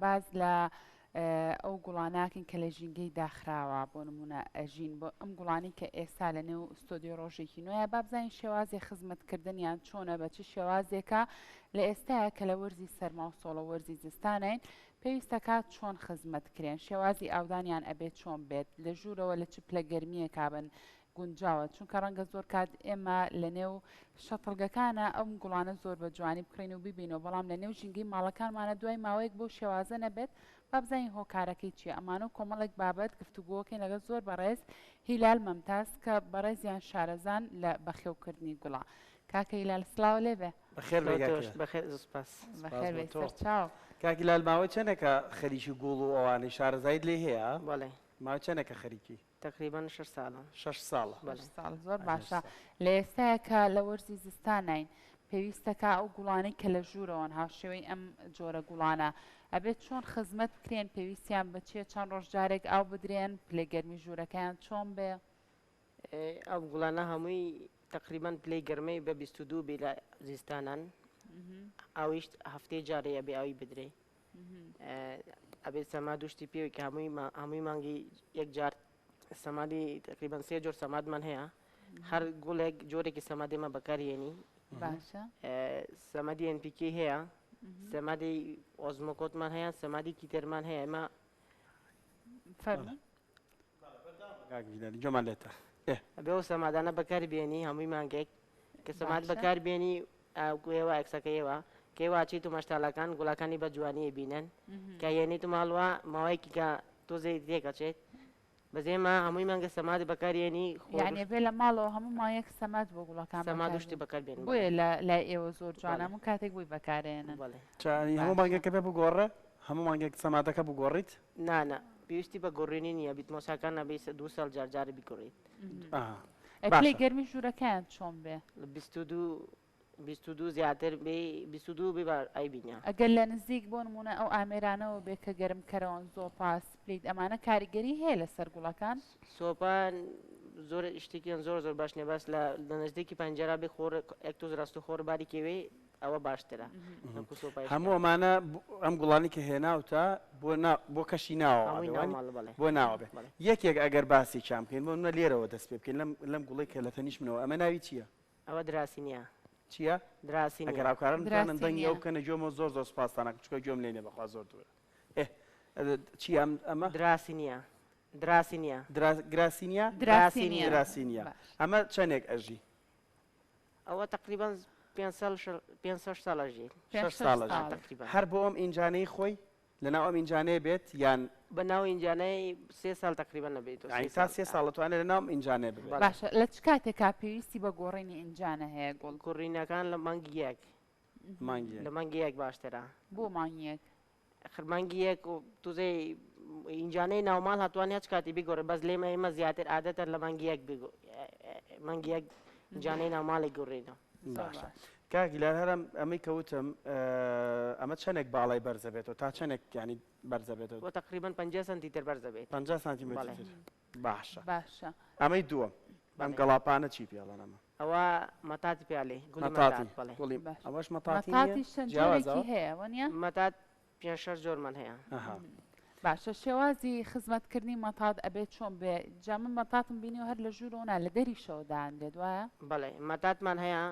باز لە ئەو گوڵاناکن کە لە ژینگەی داخراوە بۆ نمونە ئەژین بۆ ئەم گوڵانی کە ئێستا لە نێو ئستۆدیۆ ڕۆژێکی نوێە با بزانین شێوازی خزمەتکردنیان چۆنە بە چ شێوازێکە لە ئێستاە کە لە وەرزی سەرما و سۆڵە وەرزی زستانین پێویستە کات چۆن خزمەتکرێن شێوازی ئاودانیان ئەبێت چۆن بێت لە ژوورەوە لە چ پلە گەرمیە کابن گونجاوە چونکە ڕەنگە زۆر کات ئێمە لە نێو شەتڵگەکانە ئەم گوڵانە زۆر بە جوانی بکڕین و ببینەوە بەڵام لە نێو ژینگەی ماڵەکانمانە دوای ماوەیەک بۆ شێوازە نەبێت با بزانین هۆکارەکەی چیە ئەمانە و کۆمەڵێک بابەت گفتوگۆکەین لەگەڵ زۆر بەڕێز هیلال مەمتاز کە بەڕێزیان شارەزان لە بەخێوکردنی گوڵا کاکە هیلال سلااو لێبێ بەخێر سپاس بەخێر بێ سەرچاو کاکی لال ماوەی چەندێکە خەریکی گوڵ و ئەوانەی شارەزایت لێ هەیە بەڵێ ماوەی چەندێکە خەریکی تقریبا 6 ساڵە 6 ساڵە ساڵ زۆر باشە لە ئێستاکە لە وەرزی زستانین پێویستەکە ئەو گوڵانەی کە لە ژوورەوەن هاوشێوەی ئەم جۆرە گوڵانە ئەبێت چۆن خزمەت بکرێن پێویستیان بچێت چەند ڕۆژجارێک ئاو بدرێن پلێگەرمی ژوورەکەیان چۆن بێ ئەو گوڵانە هەمووی تقریبا پلەی گەرمەی بە 22 بێ لە زیستانان ئەویشت هەفتەی جارەیە بێ ئەوی بدرێ ئەبێت سەما دوشتی پێوی کە هەمووی مانگی یەک جار سەمادی تقریبا 3 جۆر سەمادمان هەیە هەر گوڵێک جۆرێکی سەمادێمە بەکارهێنی باشە سەمادی NPK هەیە سەمادی ئۆزمۆکۆتمان هەیە سەمادی کیتەرمان هەیە ئێمە جۆمان لێتە ئەبێ ئەو سەمادانە بەکاربێنی هەمووی مانگێک کە سەماد بەکاربێنی ئەوێوە ئەکسەکەیەوە کێواچیت و مەشتالەکان گوڵەکانی بە جوانی بینن کە یێنیت و ماڵوە ماوەیەکی کە تۆزەی تێکەچێت بەزێمە هەمووی مانگە سەماد بەکارێنی یعنی بێ لە ماڵەوە هەموو مایەک سەماد بۆ گوڵەکان سەما دوشتی بەکاربێن بۆیە لای ئێوە زۆر جوانە من کاتێک بووی بەکارێنن هەموو مانگێکە بێ بگۆڕە هەموو مانگێک سەمادەکە بگۆڕیت نانە پێویستی بە گۆڕێنی نییە بیت مۆساکان نەبێ 2 ساڵ جارجارە بیگۆڕیت پلەی گەرمی ژوورەکەیان چۆن بێ لە 22 زیاتر بێ 22 بێ ئای بینە ئەگەر لە نزیک بۆ نمونە ئەو ئامێرانەوە بێ کە گەرمکەرەوەن زۆر پاس پلیت ئەمانە کاریگەری هەیە لەسەر گوڵەکان سۆپان زۆر شتێکیان زۆر باش نیە باس لە نزدیکی پەنجەرا بێ خۆر ئەکتۆز ڕاست و خۆر باریکەوێ ئەوە باشترە هەموو ئەمانە ئەم گوڵانی کە هێناوتە بۆ کەشی ناوە بۆ ناوە بێ یەکێک ئەگەر باسی چام بکەین بۆ منە لێرەوە دەست پێ بکەین لەم گوڵی کە لە تەنیش منەوە ئەمە ناوی چییە؟ ئەوە دراسی نییە چییە؟ دراسی ئەگەراوکارن دانن دەنگی ئەو بکەنە جۆمە زۆر سپاسانە چکە جۆم لێنێ بەخوا زۆر دوورە چی ئەمە؟ دراسی نییە دراسی نییە گراسینیا؟ دراسینیا ئەمە چەندێک ئەژی؟ ئەوە تقریبا 5 ساڵەژی 6 ساڵ هەر بۆ ئەم ئینجانەی خۆی لەناو ئەم ئینجانەیە بێت یان بەناو ئینجانەی 3 ساڵ تقریبا نەبێت تا 3 ساڵ توانێت لەناو ئینجانێ ببێت باشە لە چ کاتێکا پێویستی بە گۆڕینی ئینجانە هەیە گوڵ گۆڕینەکان لە مانگی یەک لە مانگی یەک باشترە بۆ مانگیەک خرمانگی یەک و توزەی ئینجانەی ناوماڵ هاتوانێت هەچ کاتی بیگۆڕێ بەس لێمە ئێمە زیاتر عادەتە لە مانگی یەک مانگی یەک ئینجانەی ناوماڵی گۆڕێنەوە کاگیلار هەرم ئەمەی کەوتم ئەمە چەندێک باڵای بەرزە بێتەوە تا چەندێک ینی بەرزە بێتەوە بۆ تقریبا 50 سنتیمتر بەرزە بێت 50 سانتیمتر باشە باشە ئەمەی دووەم ئەم گەڵاپانە چی پێڵەن ئەمە ئەوە مەتات پێڵێ ئەوەش مەتاتی هەیە وەنیە مەتات 5 جۆرمان هەیە باشە شێوازی خزمەتکردنی مەتات ئەبێت چۆن بێ جامە مەتاتم بینی و هەر لە ژوورەوەنا لە دەریشەوەدان لێت وایە بەڵێ مەتاتمان هەیە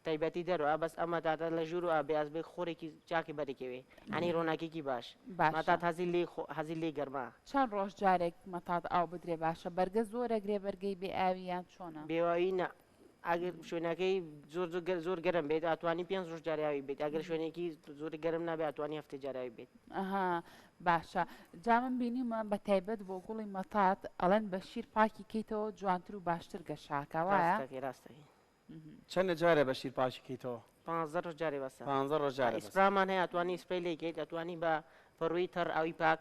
تایبەتی دەرەوە بەس ئەمە تاتە لە ژوور و ئابێز بێ خۆرێکی چاکی بەرەکەوێ ئەنی ڕۆناکێکی باش مەتات حەزی لێ گەرما چەند ڕۆژ جارێک مەتات ئاو بدرێ باشە بەرگە زۆرەگرێ بەرگەی بێ ئاویان چۆنە بێوایی نە ئەگەر شوێنەکەی زۆر گەرم بێت ئەتوانی 5 ڕۆژ جاریاوی بێت ئەگەر شوێنێکی زۆر گەرم نابێت ئەتوانی هەفتە جاراوی بێت ئەها باشە جا من بینیمە بە تایبەت بۆ گوڵی مەتات ئەڵەن بە شیر پاکی کەیتەوە جوانتر و باشتر گەشاکە وایە ڕاستەکەی چەندە جارێ بە شیر پاشی کەیتەوە 15 ڕۆژ جارێ بەسە 15 ڕۆژ جارێ ئیسپرامان هەیە ئەتوانی سپەی لێکیت ئەتوانی بە فەڕووی تەر ئەوی پاک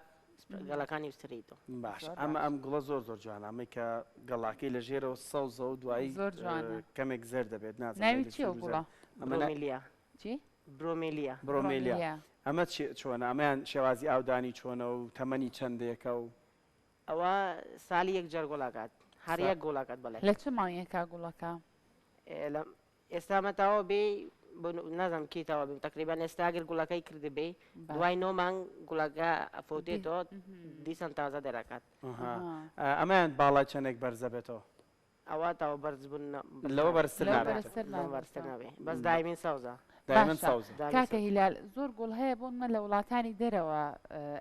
گەڵەکانی وستریتەوە باش ئەم گوڵە زۆر جوانە ئەمەی کە گەڵاکەی لە ژێرەوە سەوزە و دوایی کەمێک زەر دەبێت ناوی چیە گوڵە برۆمێلیا چی برۆمێلیا ئەمە چۆنە ئەمەیان شێوازی ئاودانی چۆنە و تەمەنی چەندێکە و ئەوە ساڵی یەک جار گۆڵاکات هەر یەک گۆڵاکات بەڵێ لە چ مانگێکا گوڵەکە ئێستامەتەوە بێ نازم کیتەوە بم تقریبان ئێستا ئەگەر گوڵەکەی کردبێ دوای 9 مانگ گوڵەکە ئەفۆتێتەوە دیسان تازە دەرەکات ئەمایان باڵای چەندێک بەرزە بێتەوە ئەوە تاوە بەرز بوون لەوە بەرزتر بەرزتر نابێ بەس دایمین سەوزە کاکە هیلال زۆر گوڵ هەیە بۆمە لە وڵاتانی دەرەوە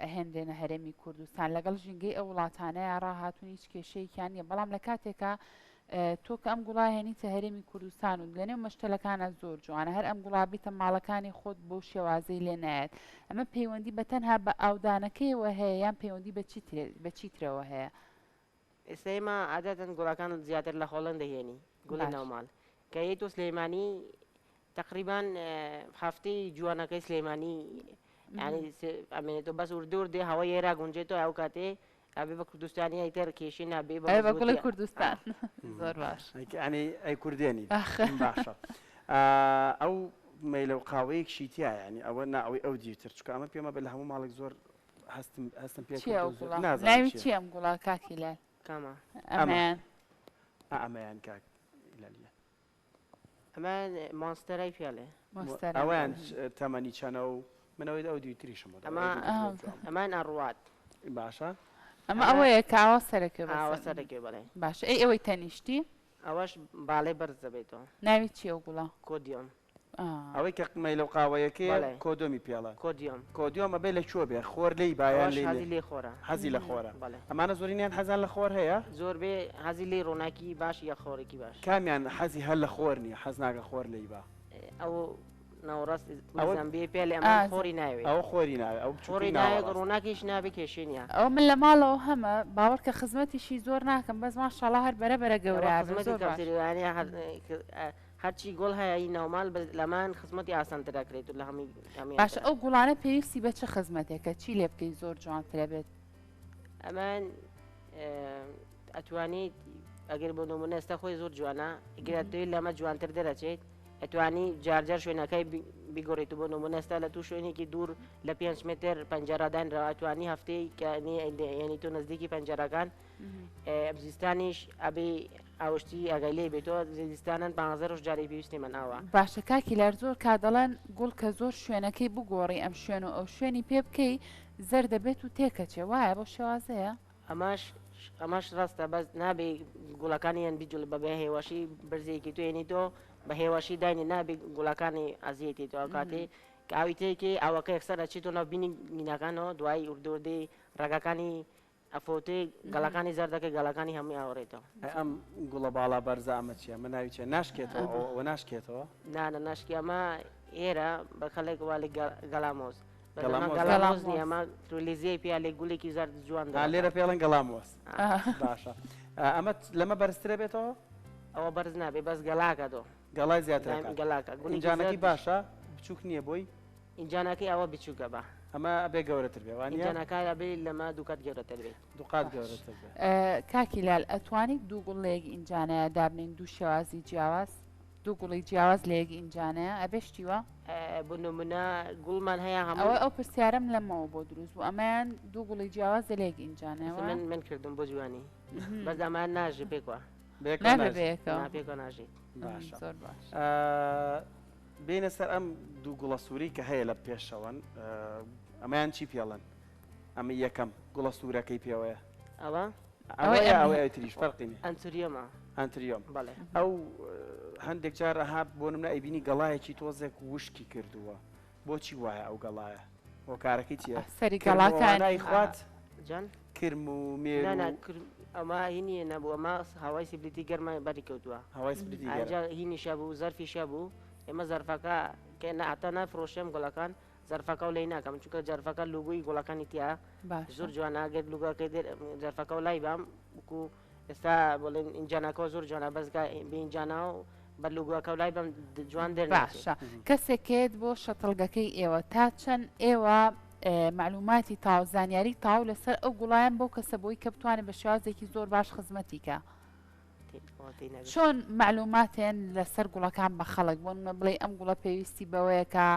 ئەهێندێنە هەرێمی کوردستان لەگەڵ ژینگەی ئەو وڵاتانەیە ڕاهاتوون هیچ کێشەیەکیان نیە بەڵام لە کاتێکە تۆ کە ئەم گوڵای هێنیتە هەرێمی کوردستان و لەنێو مەشتەلەکانە زۆر جوانە هەر ئەم گوڵابیتە ماڵەکانی خۆت بۆ شێوازەی لێ نایەت ئەمە پەیوەندی بە تەنها بە ئاودانەکەیەوە هەیە یان پەیوەندی بە چیترەوە هەیە ئێستا ئێمە عادەتەن گوڵەکان زیاتر لە خۆڵەن دەهێنی گوڵی ناوماڵ کە یەی تۆ سلێمانی تقریبان هەفتەی جوانەکەی سلێمانی ینی ئەمێنێتەوە بەس وردێ هەوای ئێرا گونجێتەوە ئەو کاتێ ئەبێ بە کوردستانی ئەیتر کێشی نابێ بە گوڵی کوردستان زۆر باش ئەنی ئەی کوردێنی باشە ئەو مەیلە و قاوەیەکشی تیا ینی ئەوە ناوەی ئەو دیتر چکە ئەمە پێمە بە لە هەموو ماڵێک زۆر هەستم پێ ناوی چی ئەم گوڵا کاکی لای کامە ئەمەیان کاک ئەمە مۆنستەرای پیاڵێ ئەویان تەمەنی چەنە و منەوەی ئەو دیتریشم ئەمان ئەڕوات باشە ئەمە ئەوەیە کاوە سەرەکە سەرەکێ بڵێ باش ئەوەی تەنیشتی ئەوەش باڵێ بەرز دەبێتەوە ناوی چی ئەو گوڵا کۆدیۆم ئەوەی کە مەیلە و قاوەیەکەیە کۆدۆمی پێڵە کۆدیۆم ئەبێ لە چۆ بێ خۆر لی بایان لێ خۆرە حەزی لە خۆرە ئەمانە زۆرینیان حەزان لە خۆر هەیە زۆر بێ حەزی لێ ڕۆناکی باش یا خۆرێکی باش کامیان حەزی هەر لە خۆر نییە حەز ناگە خۆر لی با ئەو ناوەڕاست بێ پێ لێ ئەمە خۆری ناوێت ئەو خۆری ناوێت ئەو خۆری ناوێت ڕۆناکیش نابێ کێشێنە ئەو من لە ماڵەوە هەمە باوەڕ کە خزمەتیشی زۆر ناکەم بەس ماشەڵڵا هەر بەرە گەورە هەرچی گۆڵ هەیە ناومال لەمان خزمەتی ئاسانتر دەکرێت و لە هەمی باشە ئەو گوڵانە پێویستی بە چه خزمەتێکە چی لێ بکەی زۆر جوانترە بێت ئەمان ئەتوانیت ئەگەر بۆ نمونە ئێستا خۆی زۆر جوانە ئەگەر توی لەمە جوانتر دەرەچێت ئەتوانی جارجار شوێنەکەی بیگۆڕێت بۆ نمونە ئێستا لە توو شوێنێکی دوور لە 5 متر پەنجەرەدانرەوە ئەتوانی هەفتەی ینی تۆ نزدیکی پەنجەرەکان زیستانیش ئەبێ ئاوشتی ئەگەی لێ بێتەوە زیستانان 15 جارێ پێویستی من ئاوە باشە کاکی لەر زۆر کادەڵەن گوڵ کە زۆر شوێنەکەی بگۆڕی ئەم شوێن و ئەو شوێنی پێ بکەی زەر دەبێت و تێکەچێ وایە بۆ شێوازەیە ئەماش ڕاستە بەس نابێ گوڵەکانی یان بیجل بەبێ هێواشی بەرزەیەکی توێنی تۆ بە هێواشی داینی نابێ گوڵەکانی ئازیەتی تۆ کاتێ کە ئاوی تێکی ئاوەکە یەکسەر ئەچێتەوە ناو بینی مینەکانەوە دوای ئوردوردەی ڕێگەکانی ئەفۆتێ گەڵەکانی زەردەکە گەڵەکانی هەمووی ئاوەڕێتەوە ئەم گوڵە باڵا بەرزە ئەمە چیە من ناوی چێ ناشکێتەوە ناشکێتەوە نانە ناشکی ئەمە ئێرە بە خەڵێک وا لە گەڵامۆز گەڵامۆز نیە ئەمە تۆلیزیای پیا لێ گوڵێکی زەرد جوان لێرە پێڵەن گەڵامۆز باشە ئەمە لەمە بەرزترە بێتەوە ئەوە بەرز نابێ بەس گەڵاکە دۆ گەڵای زیاتر گەڵاکە گونجانەکەی باشە بچووک نییە بۆی ئینجانەکەی ئەوە بچووکە بە ئەمە ئەبێ گەورەتر بێ ئینجانەکە بێ لەمە دووکات گەورەتر بێت دووقات گەورەتر بێت کاکی لال ئەتوانیت دوو گوڵ لەیەک ئینجانەیە دابنین دوو شێوازی جیاواز دوو گوڵی جیاواز لە یەک ئینجانەیە ئەبێشتیوە بۆ نمونە گوڵمان هەیە ئەوە ئەو پرسیارم لەمەوە بۆ دروست بوو ئەمەیان دوو گوڵی جیاواز لە یەک ئینجانەوە من کردم بۆ جوانی بەزامان ناژێ پێکوە نابێکەوە ناژێت زۆر باش بینە سەر ئەم دوو گوڵە سووری کە هەیە لە پێشەوەن ئەمەیان چی پێڵەن ئەمە یەکەم گوڵە سوورەکەی پێوەیە ئەوەیە تریش فەرقینی ئەنتوریۆمە ئەنتریۆم ئەو هەندێک جار ئەها بۆ نمونە ئەیبینی گەڵایەکی تۆزێک وشکی کردووە بۆچی وایە ئەو گەڵایە بۆ کارەکەی چیە سەری گەڵاکانی خوات جان کرم و مێ ئەمە هینیە نەبوو ئەمە هاوای سیبلیتی گەرمە بەری کەوتووە هاوای سیبلیتی هینیشە بوو زەرفیشە بوو ئێمە زەرفەکە کە نەعتا نافرۆشێم گوڵەکان زەرفەکە و لای ناکەم چونکە جەرفەکە لوگوی گوڵەکانی تیا زۆر جوان ئاگەر لوگەکەی جەرفەکە و لای بام وکو ئێستا بڵێن ئینجانەکە زۆر جوانە بەزگا بینجانە و بە لوگوەکە و لای بەم جوان باشە کەسێکێت بۆ شەتڵگەکەی ئێوە تا چەند ئێوە معلوماتی تاو زانیاری تاو لەسەر ئەو گوڵایان بۆ کەسە بۆی کە بتوانێت بە شێوازێکی زۆر باش خزمەتیکە چۆن معلوماتێن لەسەر گوڵەکان بە خەڵک بۆن بڵێ ئەم گوڵە پێویستی بەوەیەکە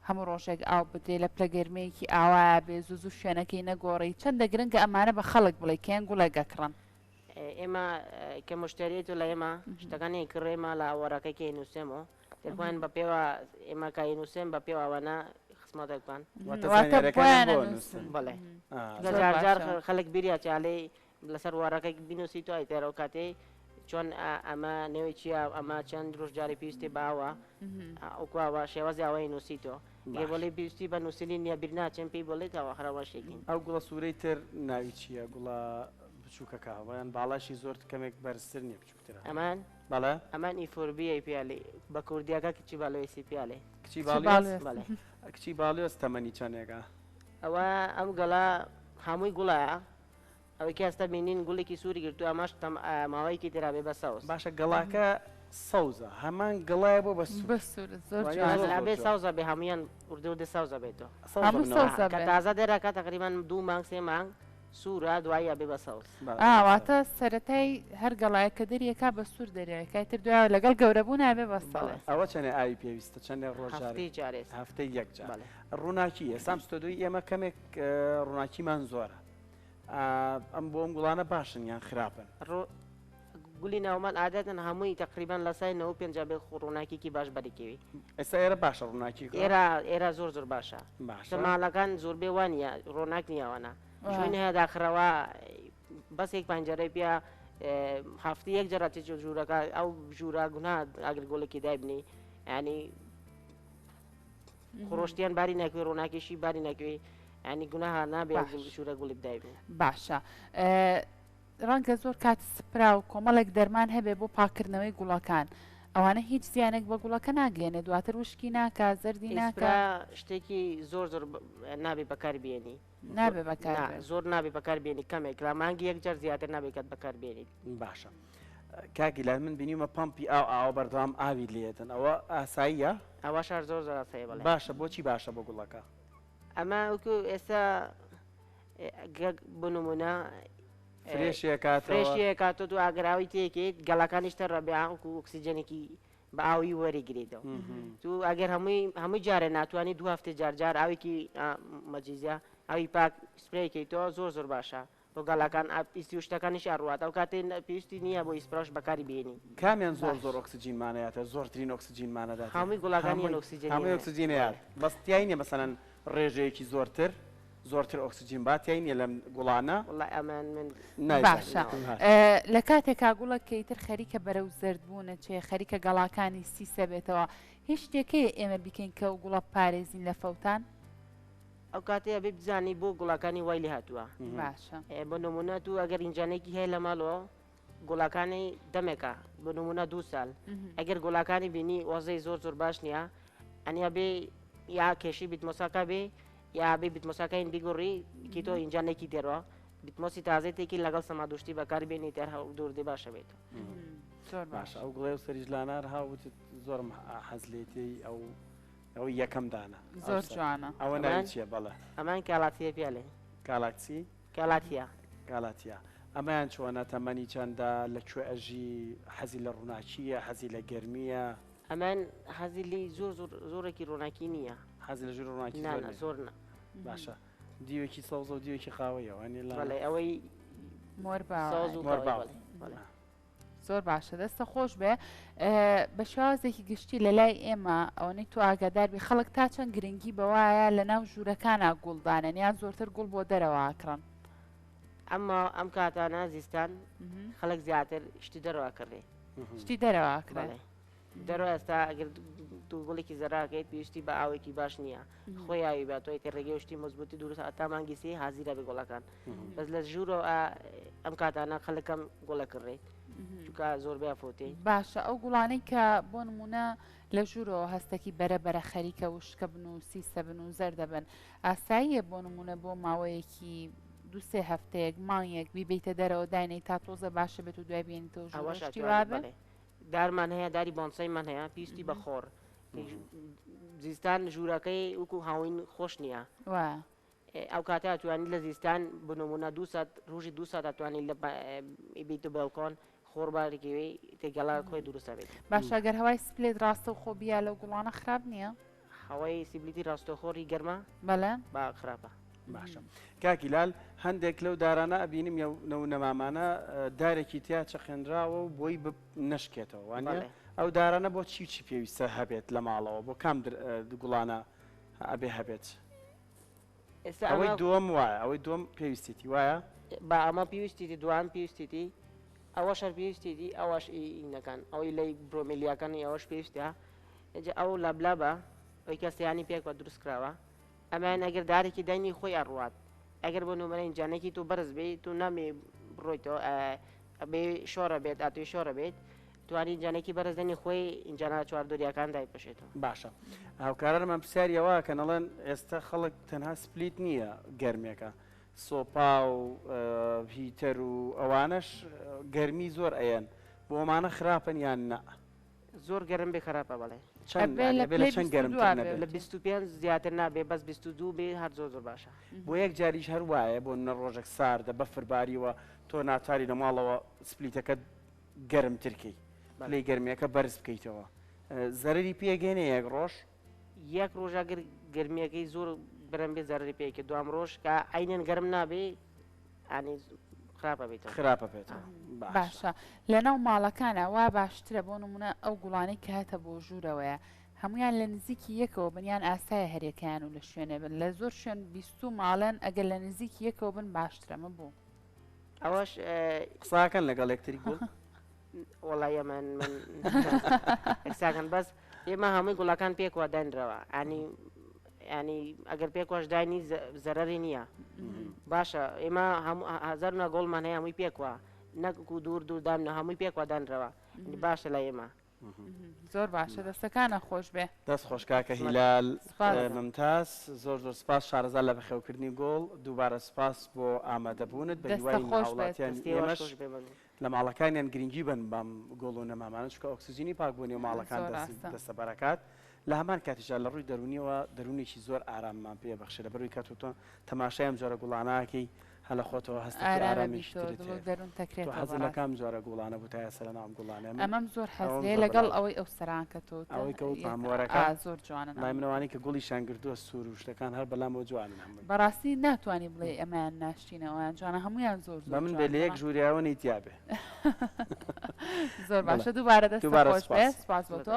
هەموو ڕۆژێک ئاو بدرێ لە پلەگەرمەیەکی ئاوایە بێ زوو شوێنەکەی نەگۆڕی چەندە گرنگە ئەمانە بە خەڵک بڵێ کێن گوڵەگەکڕن ئێمە کە مشتریێت و لە ئێمە شتەکانی کڕێمە لە ئەوەڕەکەی نووسێمەوە دەتوانین بە پێوە ئێمە کاینووسێن بە پێوە ئەوانە خسمەتێکمان بڵێ جار خەڵک بیریا چالێ لەسەر وارەکەی بینوسی تو ئایتێرەوە کاتێ چۆن ئەمە نێوی چییە ئەمە چەند ڕۆژجاری پێویستی باوە ئەوکوواوە شێوەزی ئەوەی نووسیتەوە گێ بۆڵێ پێویستی بە نووسنی نییە بیر ناچێن پێی بڵێت ئەوە خراوە شێکین ئەو گوڵە سوورەی تر ناوی چییە گوڵە بچووکەکەوەیان باڵاشی زۆر کەمێک بەرزتر نییە بچووکترە ئەمان بەڵێ ئەمان ئیفۆربیە پیاڵێ بە کوردیەکە کچی باڵێسی پیاڵێ کچی باڵێ کچی باڵێز تەمەنی چەندێکە ئەوە ئەم گەڵا هەمووی گوڵایە ئەوەی کەستا بینین گوڵێکی سووری گرتو ئەماش ماوەیەکی ترابێ بە سەوز باشە گەڵاکە سەوزە هەمان گەڵایە بۆ بێ ساوزە بێ هەمویان وردە ساوزە بێتەوە کە تازە دێراکە تقریبان 2 مانگ 3 مانگ سوورە دوایە بێ بە سەوز ئاواتە سەرەتای هەر گەڵایە کە دەریەکە بە سوور دەریەکەی تر دوای لەگەڵ گەورەبوو نابێ بە سەڵێ ئەوە چەنێ ئاوی پێویستە چەندێک ڕۆژاری هەفتەی یەکجار ڕووناکی ئێسام ستۆدوی ئێمە کەمێک ڕووناکیمان زۆرە ئەم بۆ ئەم گوڵانە باشن یان خراپن گولی ناومان عادەتەن هەمووی تقریبان لە سای 95 بێ ڕووناکیکی باش بەریکەوی ئێستا ئێرە باشە ڕووناکی ئێرە زۆر باشە ماڵەکان زۆربێ وانە ڕۆناک نیاوانە شوێن هەیە داخرەوە بەسێک پەنجەرەی پێ هەفتی یەک جارە ژوورەکە ئەو ژوورە گونا ئەگەر گۆڵێکی دایبنی ینی خۆشتیان باری نەکوێ ڕۆناکیشی باری نەکوێ ینی گوناها نابێ ژوورە گوڵی بدایبێ باشە ڕەنگە زۆر کات سپرا و کۆمەڵێک دەرمان هەبێ بۆ پاکردنەوەی گوڵەکان ئەوانە هیچ زیانێک بە گوڵەکە ناگەێنێ دواتر وشکی ناکە زەردی ناکە شتێکی زۆر نابێ بەکاربیێنی نابێ بەکار زۆر نابێ بەکاربیێنی کەمێک لە مانگی یەکجار زیاتر نابێت بەکاربیێنیت باشە کاگیلان من بینیمە پمپی ئاو بەردەوام ئاوی لێتن ئەوە ئاساییە ئەوە شار زۆر زۆراسەیە بڵێ باشە بۆچی باشە بۆ گوڵەکە ئەمە وەکو ئێستا بنمونە فرێشیەکاتۆ تو ئاگراوی تێکیت گەڵەکانیشتە ڕەبیان وکو ئۆکسیجنێکی بە ئاوی وەریگرێتەوە تو ئەگەر هەمووی جارێ ناتوانانی 2 هەفتە جارجار ئاوێکی مەجیزە ئەوی پاک سپرەیەکەیتەوە زۆر باشە بۆ گەڵەکان ئیسی و شتەکانیش ئاڕوات ئەو کاتێ پێویستی نییە بۆ ئیسپراش بەکاری بێنی کامیان زۆر ئۆکسیجینمانەیەتە زۆرترین ئۆکسیجینمانەدات هەمووی گوڵەکانی ئۆکسیجن هەمووی ئۆکسیجینەیە بەستیای نیە مەسەن ڕێژەیەکی زۆرتر ئۆکسیجین باتیایە لەم گوڵانە باشە لە کاتێکا گوڵەکەیتر خەریکە بەرەو زەردبوونە چێ خەریکە گەڵاکانی سیسە بێتەوە هیچ شتێکەیە ئێمە بکەین کە گوڵە پارێزین لە فەوتان ئەو کاتەیە بێ بزانی بۆ گوڵەکانی وای لێ هاتووە باشە بۆ نمونە تو ئەگەر ئینجانێکی هەیە لە ماڵەوە گوڵەکانی دەمێکە بۆ نمونە 2 ساڵ ئەگەر گوڵەکانی بینی وەزەی زۆر باش نییە ئەنیا بێ یا کێشی بیتمۆساکە بێ یا بێ بیتمۆساکەین بیگۆڕی کی تۆ ئینجانێکی دێڕەوە بیتمۆسی تازای تێکی لەگەڵ سەمادوشتی بەکاربێنی تەر دووردی باشە بێت باش ئەو گوڵێ و سەریجلانار هاوت زۆر حەزلێتی ئەو یەکەم دانە زۆر جوانە ئەوە ناچیە بەڵێ ئەمان کاڵاتیە پێڵێ کاڵاکسی کاڵاتیا ئەمایان چۆنە تەمەنی چەندە لەکوێ ئەژی حەزی لە ڕووناکیە حەزی لە گەرمیە ئەمان حەزی لی زۆرێکی ڕووناکی نییە حەزی لە ژوور ڕووناکی زۆر باشە دیوێکی سەوزە و دیوێکی خاوەیەوە ئەوەی زۆر باشە دەستە خۆش بێ بە شێوازێکی گشتی لە لای ئێمە ئەوەی تو ئاگاداربی خەڵک تا چەند گرنگی بەوایە لە ناو ژوورەکانە گوڵدانن یان زۆرتر گوڵ بۆ دەرەوەکڕن ئەمما ئەم کاتانە زیستان خەڵک زیاتر شتی دەرەوە کڕێ شتی دەرەوەکڕێ دەرەوە ئێستا ئەگەر دوو گوڵێکی زەراکەیت پێویستی بە ئاوێکی باش نییە خۆی ئاوی باتۆی تە ڕێگەشتی مەزبوطی دوورست تا مانگیسی حازیرە بە گوڵەکان بەس لە ژوورەوە ئەم کاتانە خەڵکەم گوڵە کڕێت چکە زۆر بافۆتی باشە ئەو گوڵانەی کە بۆ نمونە لە ژوورەوە هەستێکی بەرە خەریکە وشکە بن و سیسە بن و زەر دەبن ئاساییە بۆ نمونە بۆ ماوەیەکی 2-3 هەفتەیەک مانگێک بیبیتە دەرەوە داینەی تا تۆزە باشە بێت و دوای بێنیتەوە ژوورشتی وابێت دارمان هەیە داری بۆنسایمان هەیە پێویستی بە خۆر زیستان ژوورەکەی وەکو هاوین خۆش نییە ئەو کاتە ئەتوانی لە زیستان بنمونە 2 سات ڕۆژی 2 سات ئەتوانی لە بیت و بەڵکۆن خۆربارێکەوەی تێگەڵا خۆی دروستە بێت باشە ئەگەر هەوای سپلێت ڕاستە و خۆبیە لەو گوڵانە خراپ نییە هەوای سیبلیتی ڕاستەخۆری گەرمە بەڵێ با خراپە باشە کاکیلال هەندێک لەو دارانە ئەبینیم نەمامانە دارێکی تیا چەخێنراوە و بۆی نشکێتەوە وانە ئەو دارانە بۆ چی پێویستە هەبێت لە ماڵەوە بۆ کام گوڵانە ئەبێ هەبێت ئەوەی دووەم وایە ئەوەی دووەم پێویستیتی وایە با ئەمە پێویستیتی دوان پێویستیتی ئەوە شەر پێویستیتی ئەوەش ئینەکان ئەوەی لی برۆمیلیاکانی ئەوەش پێویستە ئەو لەبلا بە ئەوی کەسیانی پێکوە دروست کراوە ئەمان ئەگەر دارێکی دەنی خۆی ئەڕوات ئەگەر بۆ نومەرە ئینجانێکی تو بەرز بێت تو نامێ بڕۆیتەوە بێ شۆڕە بێت ئاتوی شۆڕە بێت توانی جانێکی بەرزدەنی خۆی ئینجانا چواردۆریەکان دایپەشێتەوە باشە هاوکارانمان پرسیاریەوە کە نەڵێن ئێستا خەڵک تەنها سپلیت نییە گەرمێکە سۆپا و هیتەر و ئەوانش گەرمی زۆر ئەیەن بۆ ئەمانە خراپن یان نا زۆر گەرم بێ خراپە بەڵێ چەند گەرم لە 25 زیاتر نابێ بەس 22 بێ هەر زۆر باشە بۆ یەک جاریش هەر وایە بۆ نە ڕۆژێک ساردە بەفرباریوە تۆ ناتاری لە ماڵەوە سپلیتەکە گەرم ترکی لی گەرمیەکە بەرز بکەیتەوە زەرری پێگەێنێ یەک ڕۆژ یەک ڕۆژاگر گرمیەکەی زۆر برم بێ زەرری پێکە دوام ڕۆژ کە ئاینەن گەرم نابێ ئانی خراپە بێتەوە خراپە بێتەوە باشە لەناو ماڵەکانە وا باشترە بۆ نمونە ئەو گوڵانەی کە هاتە بۆ ژوورەوەیە هەمویان لە نزیکی یەکەوە بنیان ئاسایە هەرێکیان و لە شوێنێ بن لە زۆر شوێن 20 ماڵەن ئەگەر لە نزیکی یەکەوە بن باشترەمە بوو ئەوەش قساکەن لەگەڵ یەکتری بوو وڵایە من ئەکساکەن بەس ئێمە هەمووی گوڵەکان پێکوە دەنرەوە ینی ئەگەر پێکۆش دانی زەرری نییە باشە ئێمە هەزارنا گۆڵمان هەیە هەمووی پێکوە نەکو دوور دووردامنە هەمووی پێکوە دەنرەوە باشە لە ئێمە زۆر باشە دەستەکانە خۆش بێ دەست خۆشکاکە هیلال ممتاز زۆر زۆر سپاس شارەزار لە بەخێوکردنی گۆڵ دووبارە سپاس بۆ ئامادەبوونت بە هیوای هاوڵاتیان ئێمەش لە ماڵەکانیان گرنگی بن بەم گۆڵ و نەمامانە چکە ئۆکسسیژنی پاکبوونی و ماڵەکان دەستە بەرەکات لە هەمان کاتیژە لە ڕووی دەرونیەوە دەرونێکی زۆر ئاراممان پێ بەخشە لە بەروی کاتۆ تەماشایم جۆرە گوڵاناکەی هەلە خۆتەوە هەست حەزە کام جۆرە گوڵانە بوو تا ئێستا لە ناو گوڵانە ئەمەم زۆر حەزێ لەگەڵ ئەوەی ئەو سەرانکە تۆ ئەوەی کەوت مامۆرەکە زۆر جوانە مای منەوانی کە گوڵیشان گردووە سوور و شتەکان هەر بەلام بۆ جوانن هەمووی بەڕاستی ناتوانانی بڵێ ئەمایان ناشتینەوەیان جوانە هەمویان زۆر بە من بێ لە یەک ژووریاوە نیتیابێ زۆر باشە دووبارە دەست خۆش بێ سپاس بۆ تۆ